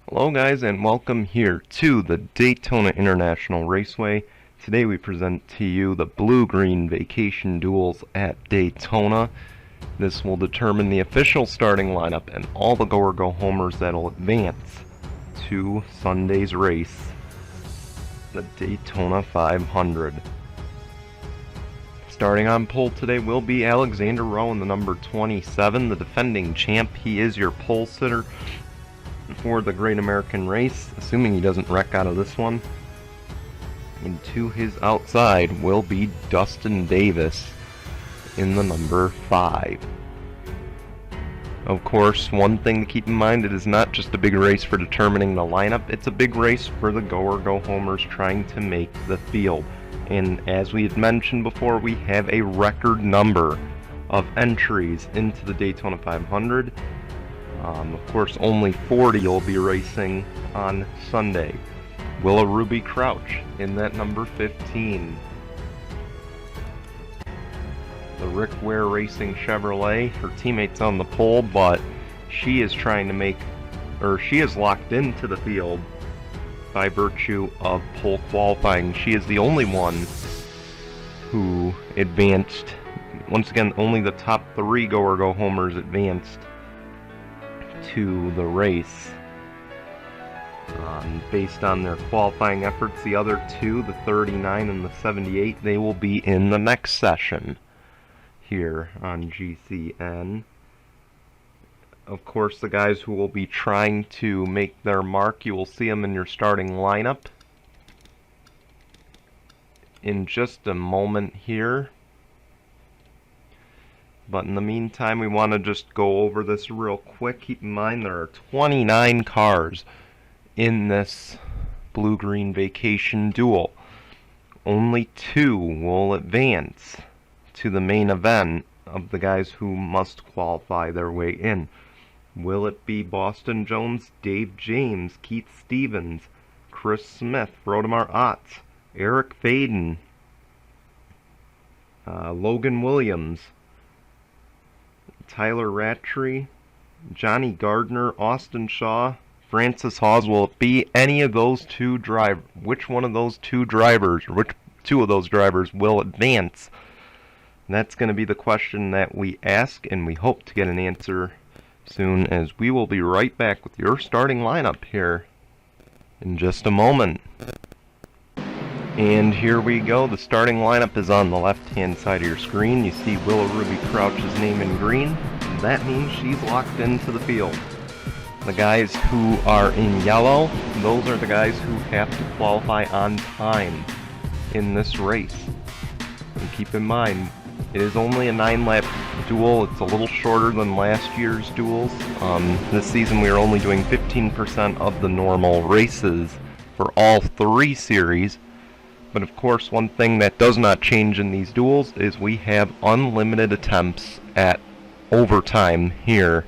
Hello guys, and welcome here to the Daytona International Raceway. Today we present to you the Blue-Green Vacation Duels at Daytona. This will determine the official starting lineup and all the go-or-go-homers that will advance to Sunday's race, the Daytona 500. Starting on pole today will be Alexander Rowe in the number 27, the defending champ. He is your pole sitter for the Great American Race, assuming he doesn't wreck out of this one. And to his outside will be Dustin Davis in the number 5. Of course, one thing to keep in mind, it is not just a big race for determining the lineup, it's a big race for the go-or-go-homers trying to make the field. And as we had mentioned before, we have a record number of entries into the Daytona 500. Of course, only 40 will be racing on Sunday. Willa Ruby Crouch in that number 15. The Rick Ware Racing Chevrolet, her teammate's on the pole, but she is trying to make, or she is locked into the field by virtue of pole qualifying. She is the only one who advanced. Once again, only the top 3 go-or-go-homers advanced to the race. Based on their qualifying efforts, the other 2, the 39 and the 78, they will be in the next session here on GCN. Of course, the guys who will be trying to make their mark, you will see them in your starting lineup in just a moment here. But in the meantime, we want to just go over this real quick. Keep in mind there are 29 cars in this Blue-Green Vacation Duel. Only 2 will advance to the main event of the guys who must qualify their way in. Will it be Boston Jones, Dave James, Keith Stevens, Chris Smith, Rodemar Otts, Eric Faden, Logan Williams, Tyler Rattray, Johnny Gardner, Austin Shaw, Francis Hawes? Will it be any of those 2 drivers? Which one of those 2 drivers, or which 2 of those drivers will advance? And that's going to be the question that we ask, and we hope to get an answer soon, as we will be right back with your starting lineup here in just a moment. And here we go. The starting lineup is on the left-hand side of your screen. You see Willa Ruby Crouch's name in green. That means she's locked into the field. The guys who are in yellow, those are the guys who have to qualify on time in this race. And keep in mind, it is only a 9-lap duel. It's a little shorter than last year's duels. This season we are only doing 15% of the normal races for all 3 series. But of course, one thing that does not change in these duels is we have unlimited attempts at overtime here.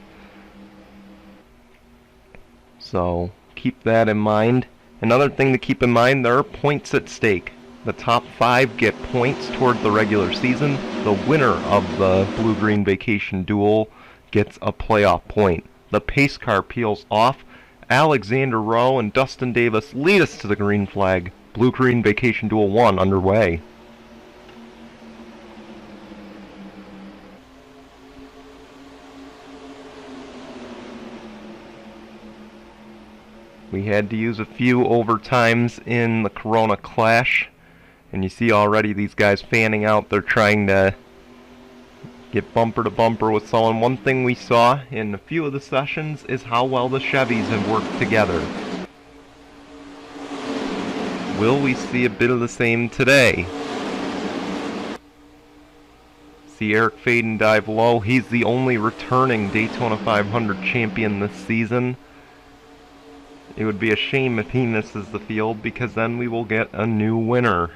So keep that in mind. Another thing to keep in mind, there are points at stake. The top 5 get points toward the regular season. The winner of the Blue-Green Vacation Duel gets a playoff point. The pace car peels off. Alexander Rowe and Dustin Davis lead us to the green flag. Blue-Green Vacation Duel 1 underway. We had to use a few overtimes in the Corona Clash, and you see already these guys fanning out. They're trying to get bumper to bumper with someone. One thing we saw in a few of the sessions is how well the Chevys have worked together. Will we see a bit of the same today? See Eric Faden dive low. He's the only returning Daytona 500 champion this season. It would be a shame if he misses the field, because then we will get a new winner.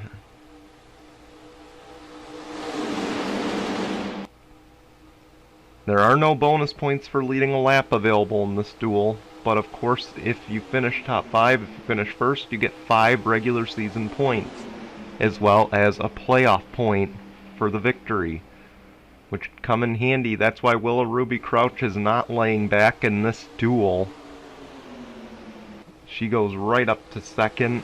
There are no bonus points for leading a lap available in this duel. But of course, if you finish top 5, if you finish first, you get 5 regular season points, as well as a playoff point for the victory, which come in handy. That's why Willa Ruby Crouch is not laying back in this duel. She goes right up to second.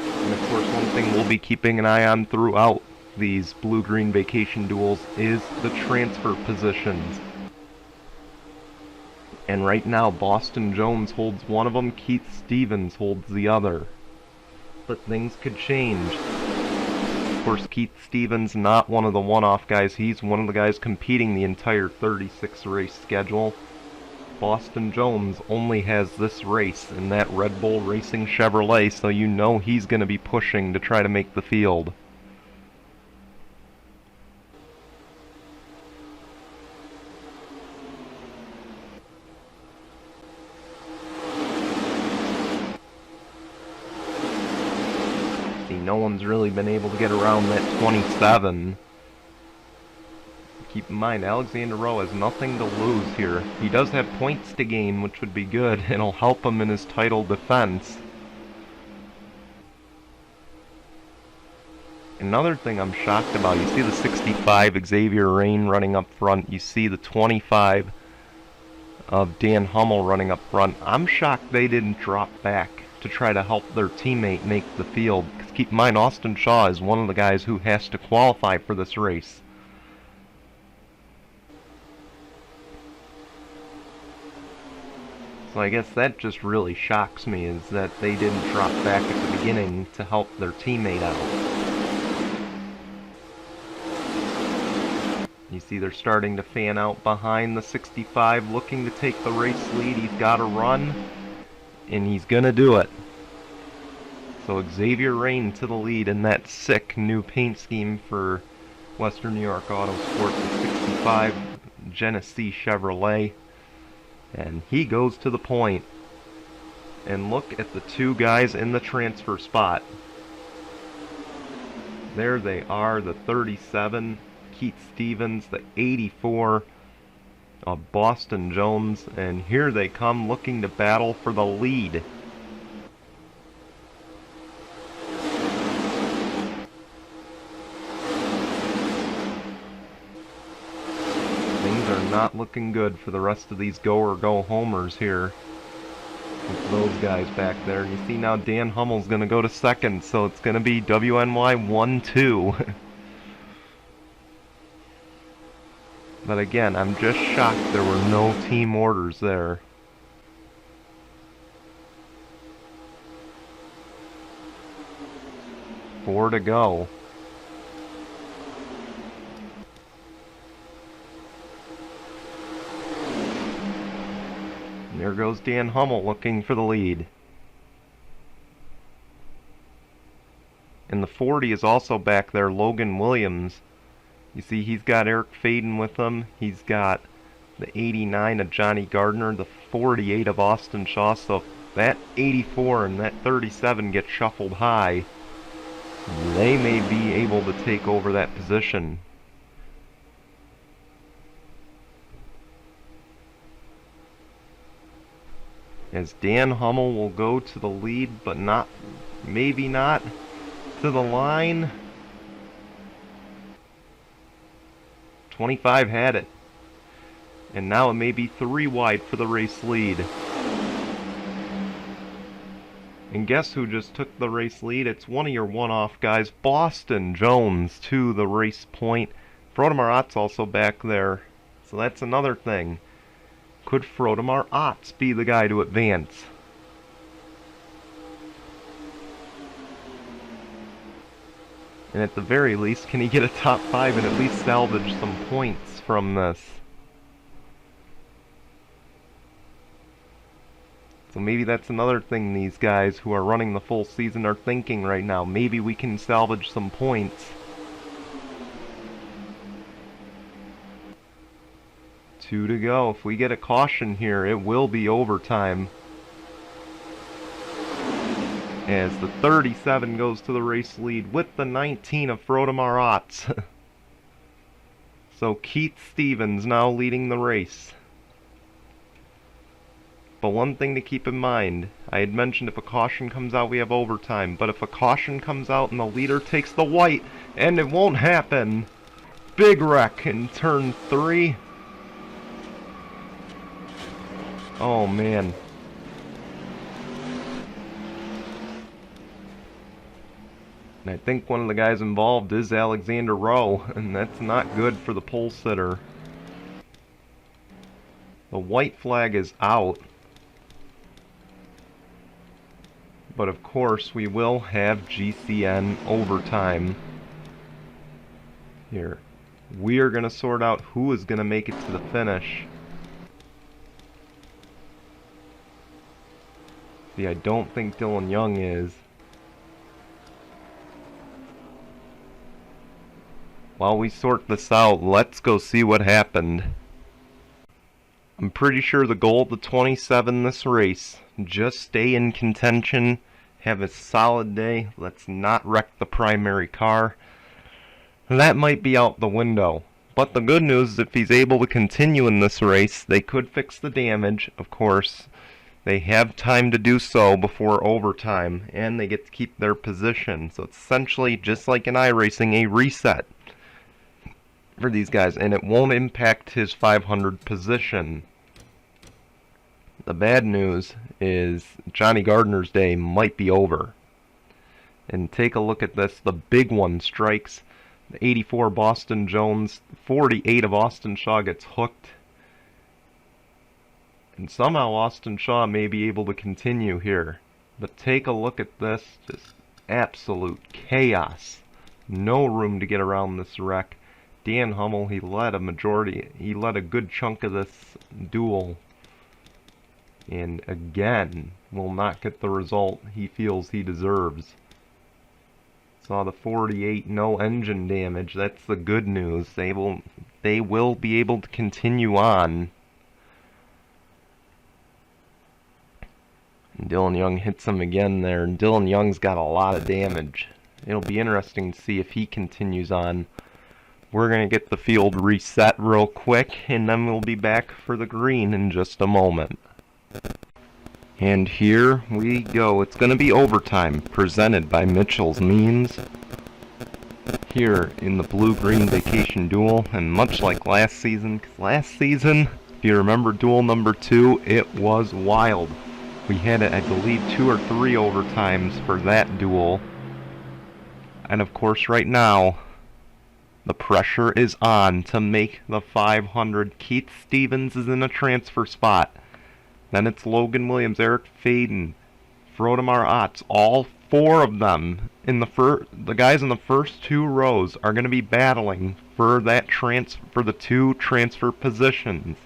And of course, one thing we'll be keeping an eye on throughout these blue-green vacation duels is the transfer positions. And right now, Boston Jones holds one of them, Keith Stevens holds the other. But things could change. Of course, Keith Stevens, not one of the one-off guys. He's one of the guys competing the entire 36-race schedule. Boston Jones only has this race in that Red Bull Racing Chevrolet, so you know he's going to be pushing to try to make the field. No one's really been able to get around that 27. Keep in mind, Alexander Rowe has nothing to lose here. He does have points to gain, which would be good. It'll help him in his title defense. Another thing I'm shocked about, you see the 65 Xavier Rain running up front. You see the 25 of Dan Hummel running up front. I'm shocked they didn't drop back to try to help their teammate make the field. Because keep in mind, Austin Shaw is one of the guys who has to qualify for this race. So I guess that just really shocks me, is that they didn't drop back at the beginning to help their teammate out. You see they're starting to fan out behind the 65, looking to take the race lead. He's got to run, and he's gonna do it. So Xavier Rain to the lead in that sick new paint scheme for Western New York Autosport, the 65 Genesee Chevrolet. And he goes to the point. And look at the two guys in the transfer spot. There they are, the 37, Keith Stevens, the 84 of Boston Jones, and here they come looking to battle for the lead. Things are not looking good for the rest of these go-or-go homers here. With those guys back there. And you see now Dan Hummel's going to go to second, so it's going to be WNY 1-2. But again, I'm just shocked there were no team orders there. Four to go. And there goes Dan Hummel looking for the lead. And the 40 is also back there, Logan Williams. You see he's got Eric Faden with him. He's got the 89 of Johnny Gardner, the 48 of Austin Shaw. So that 84 and that 37 get shuffled high, they may be able to take over that position. As Dan Hummel will go to the lead, but not, maybe not, to the line. 25 had it. And now it may be 3 wide for the race lead. And guess who just took the race lead? It's one of your one-off guys, Boston Jones, to the race point. Frodemar Ott's also back there. So that's another thing. Could Frodemar Ott be the guy to advance? And at the very least, can he get a top 5 and at least salvage some points from this? So maybe that's another thing these guys who are running the full season are thinking right now. Maybe we can salvage some points. 2 to go. If we get a caution here, it will be overtime. As the 37 goes to the race lead with the 19 of Frodemar Ott. So Keith Stevens now leading the race. But one thing to keep in mind, I had mentioned if a caution comes out we have overtime, but if a caution comes out and the leader takes the white, and it won't happen, big wreck in turn 3. Oh man. And I think one of the guys involved is Alexander Rowe, and that's not good for the pole sitter. The white flag is out. But of course we will have GCN overtime. Here. We are going to sort out who is going to make it to the finish. See, I don't think Dylan Young is. While we sort this out, let's go see what happened. I'm pretty sure the goal of the 27 this race, just stay in contention, have a solid day, let's not wreck the primary car. That might be out the window. But the good news is if he's able to continue in this race, they could fix the damage, of course. They have time to do so before overtime, and they get to keep their position. So it's essentially, just like in iRacing, a reset for these guys, and it won't impact his 500 position. The bad news is Johnny Gardner's day might be over. And take a look at this. The big one strikes. The 84 Boston Jones, 48 of Austin Shaw gets hooked. And somehow Austin Shaw may be able to continue here. But take a look at this. Just absolute chaos. No room to get around this wreck. Dan Hummel, he led a good chunk of this duel. And again, will not get the result he feels he deserves. Saw the 48, no engine damage. That's the good news. They will be able to continue on. And Dylan Young hits him again there. And Dylan Young's got a lot of damage. It'll be interesting to see if he continues on. We're going to get the field reset real quick, and then we'll be back for the green in just a moment. And here we go. It's going to be overtime, presented by Mitchell's Memes. Here in the blue-green vacation duel, and much like last season, 'cause if you remember duel number 2, it was wild. We had, I believe, 2 or 3 overtimes for that duel. And of course, right now, the pressure is on to make the 500. Keith Stevens is in a transfer spot. Then it's Logan Williams, Eric Faden, Frodemar Otts. All 4 of them in the guys in the first 2 rows are going to be battling for the 2 transfer positions.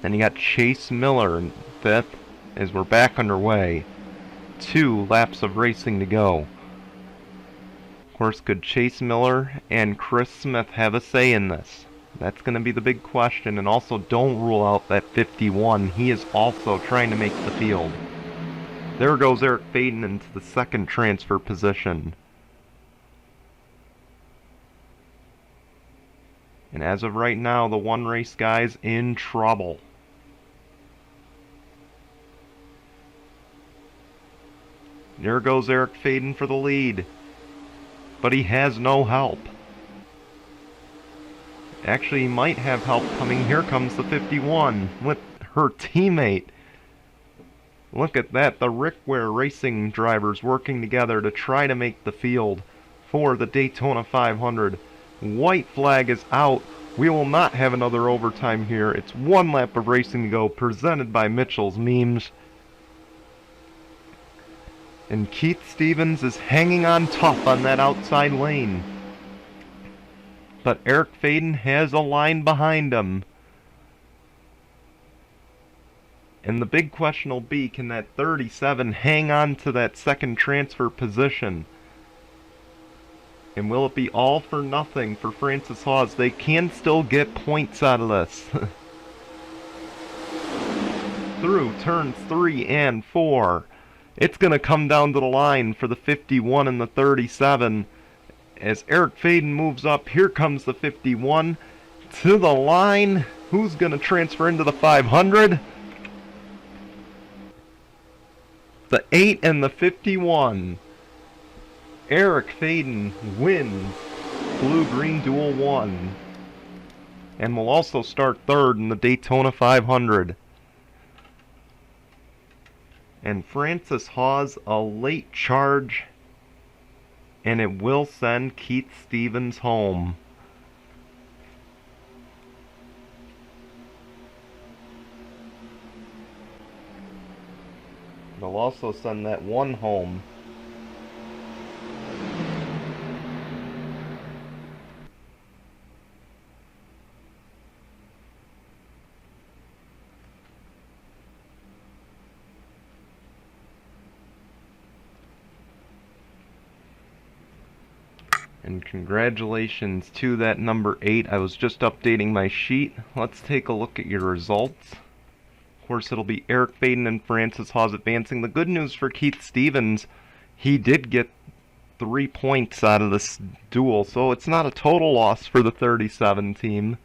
Then you got Chase Miller in 5th as we're back underway. 2 laps of racing to go. Of course, could Chase Miller and Chris Smith have a say in this? That's going to be the big question, and also don't rule out that 51. He is also trying to make the field. There goes Eric Faden into the 2nd transfer position. And as of right now, the one race guy's in trouble. There goes Eric Faden for the lead. But he has no help. Actually, he might have help coming. Here comes the 51 with her teammate. Look at that. The Rickware Racing drivers working together to try to make the field for the Daytona 500. White flag is out. We will not have another overtime here. It's 1 lap of racing to go, presented by Mitchell's Memes. And Keith Stevens is hanging on tough on that outside lane. But Eric Faden has a line behind him. And the big question will be, can that 37 hang on to that 2nd transfer position? And will it be all for nothing for Francis Hawes? They can still get points out of this. Through turns 3 and 4. It's going to come down to the line for the 51 and the 37. As Eric Faden moves up, here comes the 51 to the line. Who's going to transfer into the 500? The 8 and the 51. Eric Faden wins Blue-Green Duel 1. And will also start 3rd in the Daytona 500. And Francis Hawes, a late charge, and it will send Keith Stevens home. They'll also send that one home. And congratulations to that number 8. I was just updating my sheet. Let's take a look at your results. Of course, it'll be Eric Faden and Francis Hawes advancing. The good news for Keith Stevens, he did get 3 points out of this duel, so it's not a total loss for the 37 team,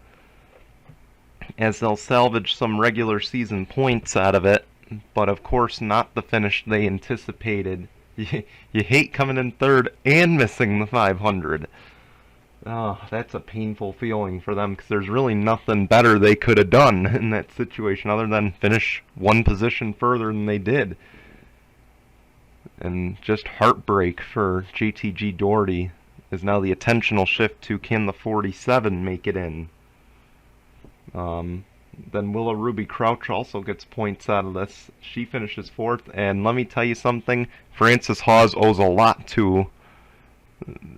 as they'll salvage some regular season points out of it, but of course not the finish they anticipated. You hate coming in third and missing the 500. Oh, that's a painful feeling for them, because there's really nothing better they could have done in that situation other than finish one position further than they did. And just heartbreak for JTG Doherty, as now the attention will shift to, can the 47 make it in? Then Willow Ruby Crouch also gets points out of this. She finishes 4th, and let me tell you something, Francis Hawes owes a lot to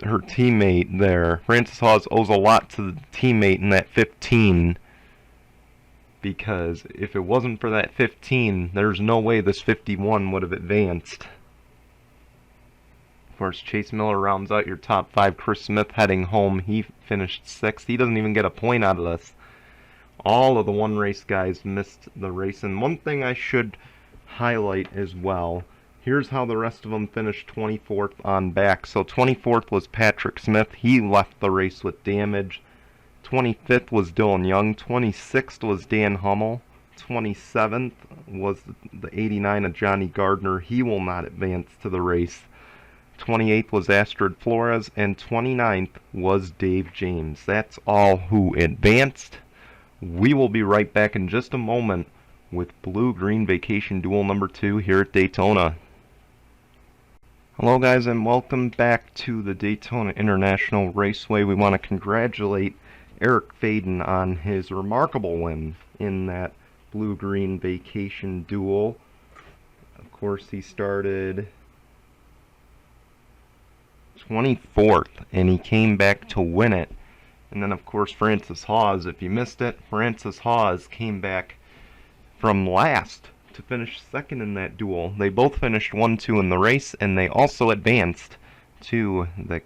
her teammate there. Francis Hawes owes a lot to the teammate in that 15, because if it wasn't for that 15, there's no way this 51 would have advanced. Of course, Chase Miller rounds out your top 5. Chris Smith heading home. He finished 6th. He doesn't even get a point out of this. All of the one race guys missed the race. And one thing I should highlight as well, here's how the rest of them finished 24th on back. So 24th was Patrick Smith. He left the race with damage. 25th was Dylan Young. 26th was Dan Hummel. 27th was the 89 of Johnny Gardner. He will not advance to the race. 28th was Astrid Flores. And 29th was Dave James. That's all who advanced. We will be right back in just a moment with Blue-Green Vacation Duel number 2 here at Daytona. Hello guys, and welcome back to the Daytona International Raceway. We want to congratulate Eric Faden on his remarkable win in that Blue-Green Vacation Duel. Of course, he started 24th, and he came back to win it. And then, of course, Francis Hawes, if you missed it, Francis Hawes came back from last to finish 2nd in that duel. They both finished 1-2 in the race, and they also advanced to the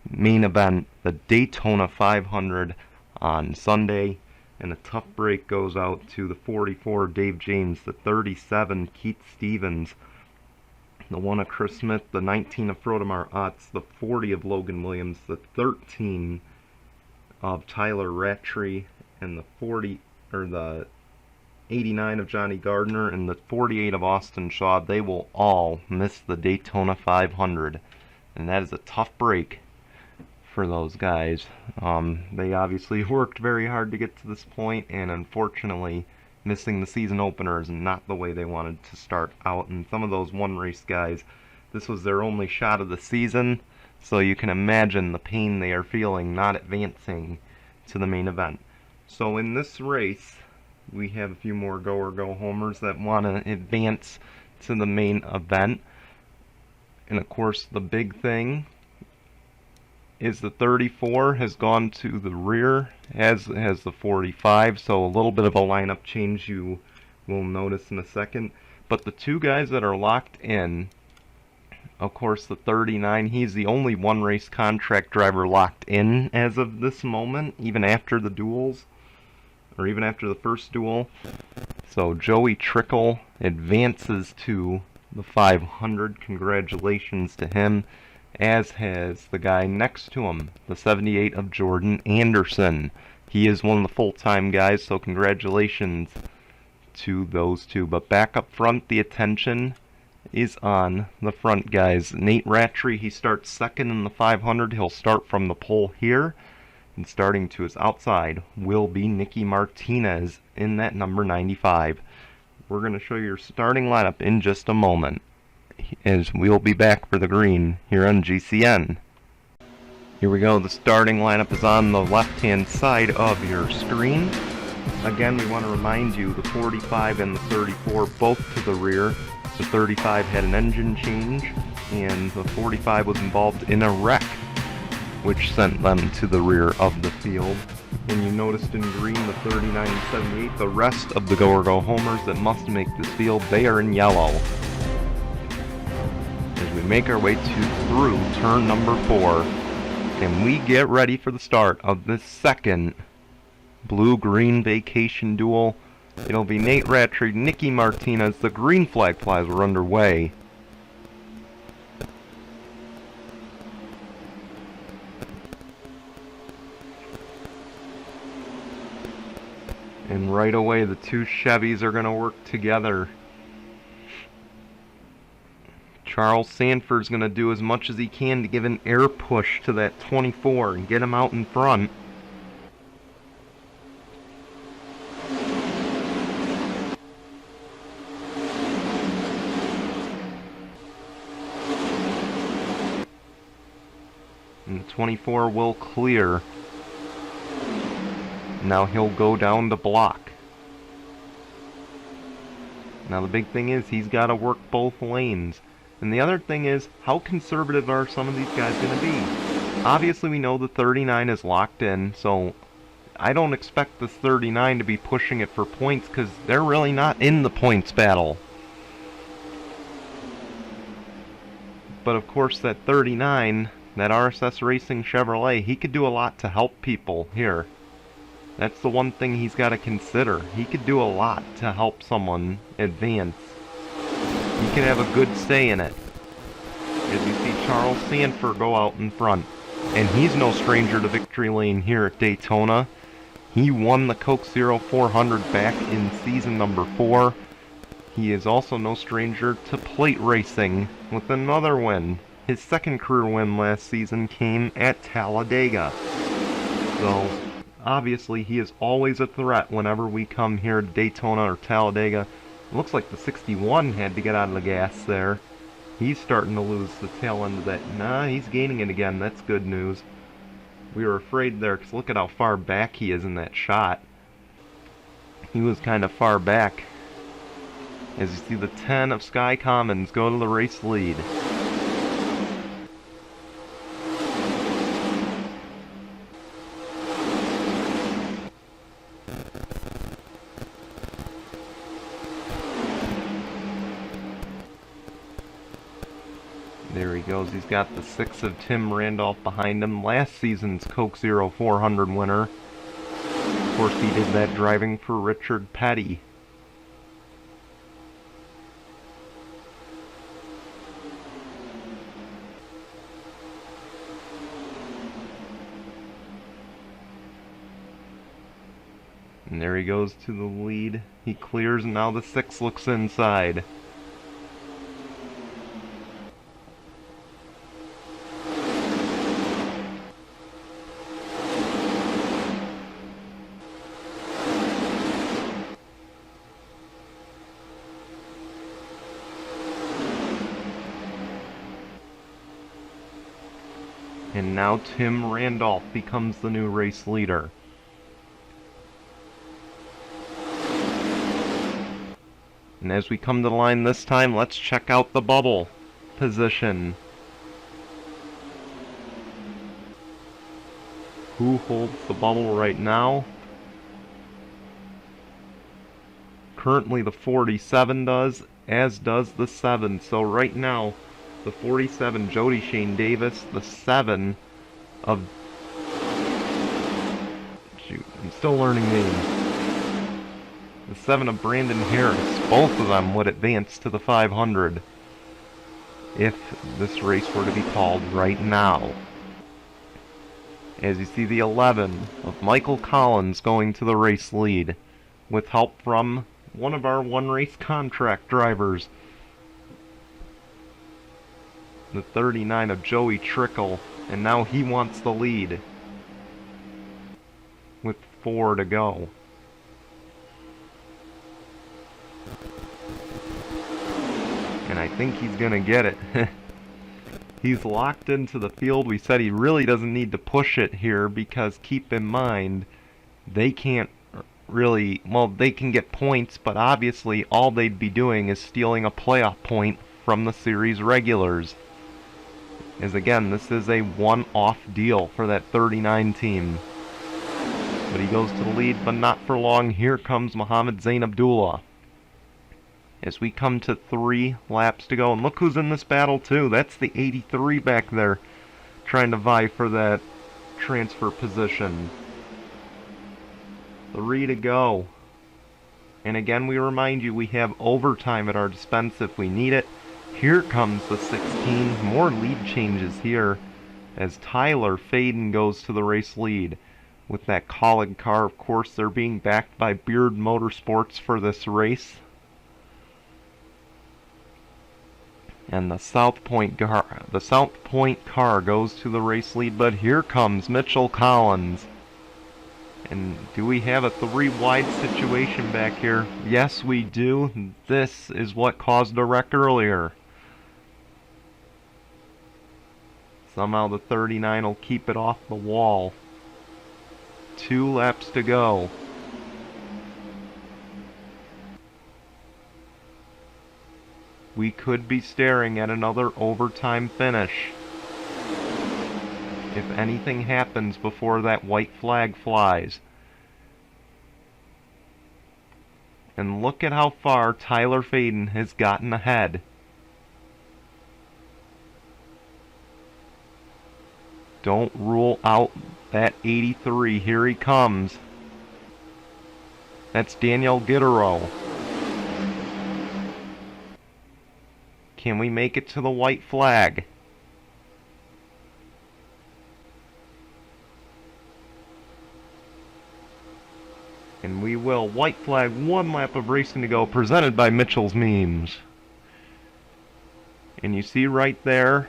main event, the Daytona 500 on Sunday. And a tough break goes out to the 44 Dave James, the 37 Keith Stevens, the 1 of Chris Smith, the 19 of Frodemar Otts, the 40 of Logan Williams, the 13 of Tyler Rattray, and the 89 of Johnny Gardner, and the 48 of Austin Shaw. They will all miss the Daytona 500, and that is a tough break for those guys. They obviously worked very hard to get to this point, and unfortunately, missing the season opener is not the way they wanted to start out. And some of those one race guys, this was their only shot of the season, so you can imagine the pain they are feeling not advancing to the main event. So in this race, we have a few more go or go homers that want to advance to the main event. And of course, the big thing is the 34 has gone to the rear, as has the 45, so a little bit of a lineup change you will notice in a second. But the two guys that are locked in, of course the 39, he's the only one race contract driver locked in as of this moment, even after the duels, or even after the first duel. So Joey Trickle advances to the 500. Congratulations to him, as has the guy next to him, the 78 of Jordan Anderson. He is one of the full-time guys, so congratulations to those two. But back up front, the attention is on the front guys. Nate Rattray, he starts 2nd in the 500. He'll start from the pole here. And starting to his outside will be Nicky Martinez in that number 95. We're going to show you your starting lineup in just a moment, as we'll be back for the green here on GCN. Here we go, the starting lineup is on the left-hand side of your screen. Again, we want to remind you the 45 and the 34 both to the rear. The 35 had an engine change, and the 45 was involved in a wreck, which sent them to the rear of the field. And you noticed in green the 39 and 78, the rest of the go-or-go homers that must make this field, they are in yellow. As we make our way through turn number 4, and we get ready for the start of this second blue-green vacation duel. It'll be Nate Rattray, Nicky Martinez. The green flag flies are underway. And right away the two Chevys are going to work together. Charles Sanford's going to do as much as he can to give an air push to that 24 and get him out in front. And the 24 will clear. Now he'll go down to block. Now the big thing is he's got to work both lanes. And the other thing is, how conservative are some of these guys going to be? Obviously we know the 39 is locked in, so I don't expect this 39 to be pushing it for points because they're really not in the points battle. But of course that 39, that RSS Racing Chevrolet, he could do a lot to help people here. That's the one thing he's got to consider. He could do a lot to help someone advance. He can have a good say in it. As you see Charles Sanford go out in front. And he's no stranger to victory lane here at Daytona. He won the Coke Zero 400 back in season number 4. He is also no stranger to plate racing with another win. His second career win last season came at Talladega. So obviously he is always a threat whenever we come here to Daytona or Talladega. Looks like the 61 had to get out of the gas there. He's starting to lose the tail end of that. Nah, he's gaining it again. That's good news. We were afraid there, because look at how far back he is in that shot. He was kind of far back. As you see the 10 of Sky Commons go to the race lead. There he goes. He's got the 6 of Tim Randolph behind him. Last season's Coke Zero 400 winner. Of course, he did that driving for Richard Petty. And there he goes to the lead. He clears, and now the 6 looks inside. And now Tim Randolph becomes the new race leader. And as we come to the line this time, let's check out the bubble position. Who holds the bubble right now? Currently the 47 does, as does the 7. So right now, the 47, Jody Shane Davis, the 7 of... Shoot, I'm still learning names. The 7 of Brandon Harris. Both of them would advance to the 500 if this race were to be called right now. As you see the 11 of Michael Collins going to the race lead with help from one of our one-race contract drivers. The 39 of Joey Trickle, and now he wants the lead with 4 to go. think he's going to get it. He's locked into the field. We said he really doesn't need to push it here because keep in mind, they can't really, well, they can get points, but obviously all they'd be doing is stealing a playoff point from the series regulars. As again, this is a one-off deal for that 39 team. But he goes to the lead, but not for long. Here comes Mohammed Zain Abdullah. As we come to 3 laps to go, and look who's in this battle too. That's the 83 back there, trying to vie for that transfer position. 3 to go. And again, we remind you, we have overtime at our dispense if we need it. Here comes the 16. More lead changes here as Tyler Faden goes to the race lead with that Colleague car. Of course, they're being backed by Beard Motorsports for this race. And the South Point car goes to the race lead, but here comes Mitchell Collins. And do we have a 3 wide situation back here? Yes, we do. This is what caused a wreck earlier. Somehow the 39 will keep it off the wall. 2 laps to go. We could be staring at another overtime finish if anything happens before that white flag flies. And look at how far Tyler Faden has gotten ahead. Don't rule out that 83. Here he comes. That's Daniel Gittero. Can we make it to the white flag? And we will. White flag, 1 lap of racing to go, presented by Mitchell's Memes. And you see right there,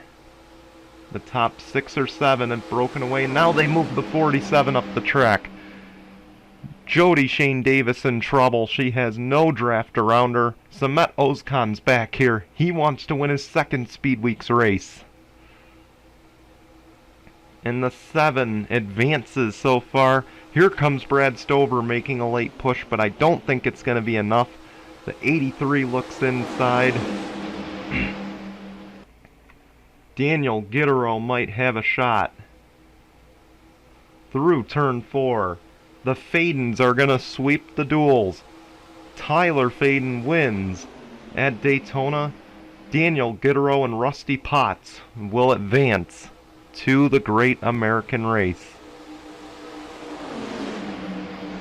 the top 6 or 7 have broken away. Now they move the 47 up the track. Jody Shane Davis in trouble. She has no draft around her. Samet Ozkan's back here. He wants to win his 2nd Speed Weeks race. And the 7 advances so far. Here comes Brad Stover making a late push, but I don't think it's going to be enough. The 83 looks inside. Daniel Gittero might have a shot. Through turn 4. The Fadens are going to sweep the duels. Tyler Faden wins at Daytona. Daniel Gittero and Rusty Potts will advance to the Great American Race.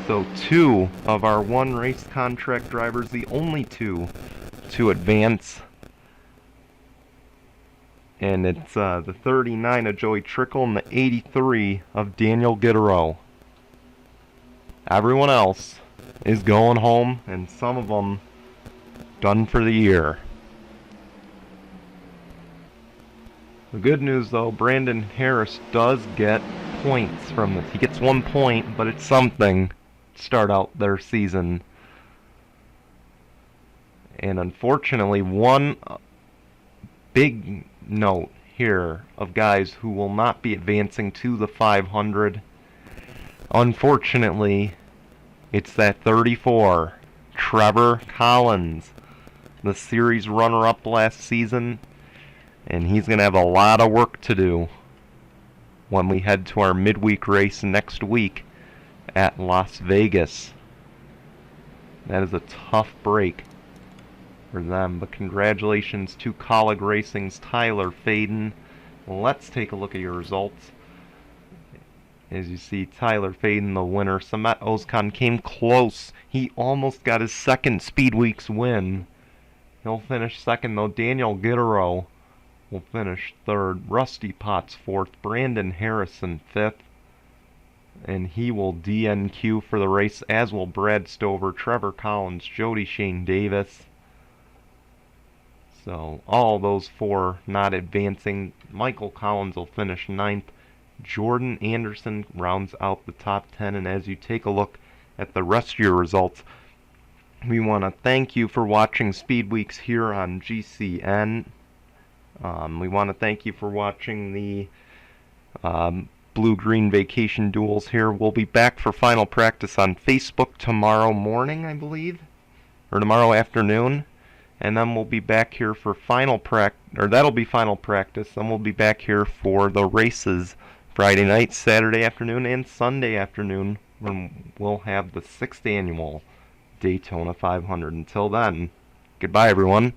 So 2 of our 1 race contract drivers, the only 2 to advance. And it's the 39 of Joey Trickle and the 83 of Daniel Gittero. Everyone else is going home, and some of them done for the year. The good news, though, Brandon Harris does get points from this. He gets 1 point, but it's something to start out their season. And unfortunately, one big note here of guys who will not be advancing to the 500. Unfortunately, it's that 34, Trevor Collins, the series runner-up last season, and he's going to have a lot of work to do when we head to our midweek race next week at Las Vegas. That is a tough break for them, but congratulations to Colleague Racing's Tyler Faden. Let's take a look at your results. As you see, Tyler Faden, the winner. Samet Ozkan came close. He almost got his 2nd Speed Weeks win. He'll finish 2nd, though. Daniel Gittero will finish 3rd. Rusty Potts 4th. Brandon Harrison 5th. And he will DNQ for the race, as will Brad Stover, Trevor Collins, Jody Shane Davis. So all those 4 not advancing. Michael Collins will finish 9th. Jordan Anderson rounds out the top 10. And as you take a look at the rest of your results, We want to thank you for watching Speed Weeks here on GCN. We want to thank you for watching the Blue-Green Vacation Duels here. We'll be back for final practice on Facebook tomorrow morning, I believe, or tomorrow afternoon. And then we'll be back here for final practice, or that'll be final practice. Then we'll be back here for the races Friday night, Saturday afternoon, and Sunday afternoon, when we'll have the 6th annual Daytona 500. Until then, goodbye, everyone.